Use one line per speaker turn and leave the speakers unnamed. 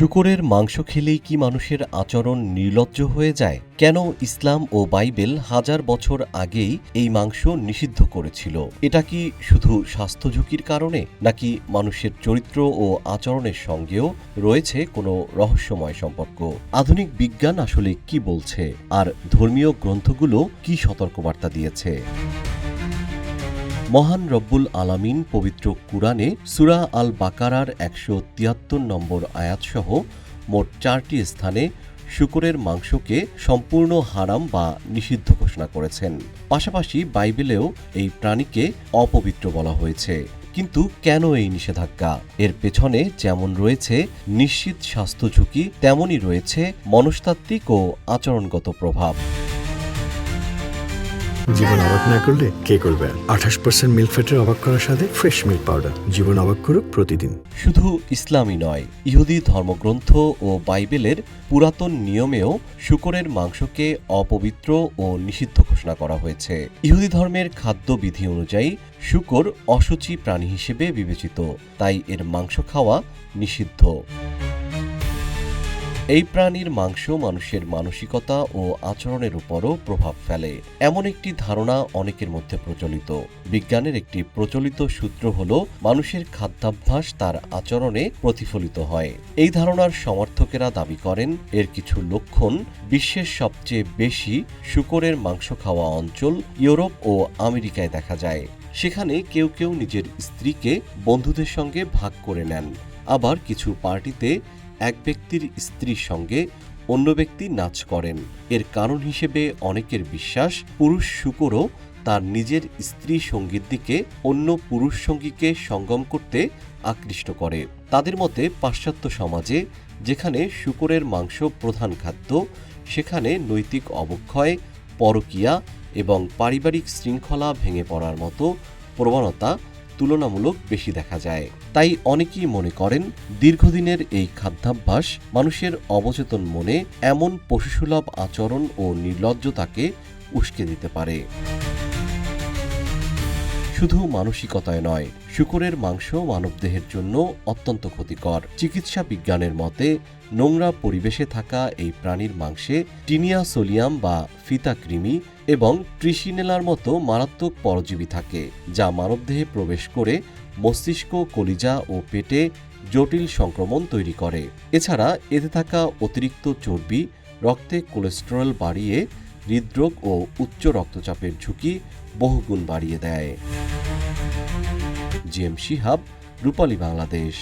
শূকরের মাংস খেলেই কি মানুষের আচরণ নির্লজ্জ হয়ে যায়? কেন ইসলাম ও বাইবেল হাজার বছর আগেই এই মাংস নিষিদ্ধ করেছিল? এটা কি শুধু স্বাস্থ্য ঝুঁকির কারণে, নাকি মানুষের চরিত্র ও আচরণের সঙ্গেও রয়েছে কোনো রহস্যময় সম্পর্ক? আধুনিক বিজ্ঞান আসলে কি বলছে, আর ধর্মীয় গ্রন্থগুলো কি সতর্কবার্তা দিয়েছে? মহান রব্বুল আলামিন পবিত্র কুরআনে সূরা আল বাকারার ১৭৩ নম্বর আয়াতসহ মোট ৪টি স্থানে শূকরের মাংসকে সম্পূর্ণ হারাম বা নিষিদ্ধ ঘোষণা করেছেন। পাশাপাশি বাইবেলেও এই প্রাণীকে অপবিত্র বলা হয়েছে। কিন্তু কেন এই নিষেধাজ্ঞা? এর পেছনে যেমন রয়েছে নিশ্চিত স্বাস্থ্য ঝুঁকি, তেমনই রয়েছে মনস্তাত্ত্বিক ও আচরণগত প্রভাব।
জীবন অবাক না করলে কে করবে? 28% মিল্ক ফ্যাটের অবাক করার সাথে ফ্রেশ মিল্ক পাউডার। জীবন অবাক করুক প্রতিদিন।
শুধু ইসলামই নয়, ইহুদি ধর্মগ্রন্থ ও বাইবেলের পুরাতন নিয়মেও শূকরের মাংসকে অপবিত্র ও নিষিদ্ধ ঘোষণা করা হয়েছে। ইহুদি ধর্মের খাদ্যবিধি অনুযায়ী শূকর অশুচি প্রাণী হিসেবে বিবেচিত, তাই এর মাংস খাওয়া নিষিদ্ধ। এই প্রাণীর মাংস মানুষের মানসিকতা ও আচরণের উপরও প্রভাব ফেলে, এমন একটি ধারণা অনেকের মধ্যে প্রচলিত। বিজ্ঞানের একটি প্রচলিত সূত্র হল, মানুষের খাদ্যাভ্যাস তার আচরণে প্রতিফলিত হয়। এই ধারণার সমর্থকেরা দাবি করেন, এর কিছু লক্ষণ বিশ্বের সবচেয়ে বেশি শূকরের মাংস খাওয়া অঞ্চল ইউরোপ ও আমেরিকায় দেখা যায়। সেখানে কেউ কেউ নিজের স্ত্রীকে বন্ধুদের সঙ্গে ভাগ করে নেন, আবার কিছু পার্টিতে এক ব্যক্তির স্ত্রীর সঙ্গে অন্য ব্যক্তি নাচ করেন। এর কারণ হিসেবে অনেকের বিশ্বাস, পুরুষ শূকরও তার নিজের স্ত্রী সঙ্গীর দিকে অন্য পুরুষ সঙ্গীকে সঙ্গম করতে আকৃষ্ট করে। তাদের মতে পাশ্চাত্য সমাজে যেখানে শূকরের মাংস প্রধান খাদ্য, সেখানে নৈতিক অবক্ষয়, পরকীয়া এবং পারিবারিক শৃঙ্খলা ভেঙে পড়ার মতো প্রবণতা তুলনামূলক বেশি দেখা যায়। তাই অনেকেই মনে করেন, দীর্ঘদিনের এই খাদ্যাভ্যাস মানুষের অবচেতন মনে এমন পশুসুলভ আচরণ ও নির্লজ্জতাকে উস্কে দিতে পারে। শুধু মানসিকতায় নয়, শূকরের মাংস মানবদেহের জন্য অত্যন্ত ক্ষতিকর। চিকিৎসা বিজ্ঞানের মতে, নোংরা পরিবেশে থাকা এই প্রাণীর মাংসে টিনিয়া সোলিয়াম বা ফিতা কৃমি এবং ট্রিসিনেলার মতো মারাত্মক পরজীবী থাকে, যা মানবদেহে প্রবেশ করে মস্তিষ্ক, কলিজা ও পেটে জটিল সংক্রমণ তৈরি করে। এছাড়া এতে থাকা অতিরিক্ত চর্বি রক্তে কোলেস্টেরল বাড়িয়ে হৃদরোগ ও উচ্চ রক্তচাপের ঝুঁকি বহুগুণ বাড়িয়ে দেয়। জিএম শিহাব, রূপালী বাংলাদেশ।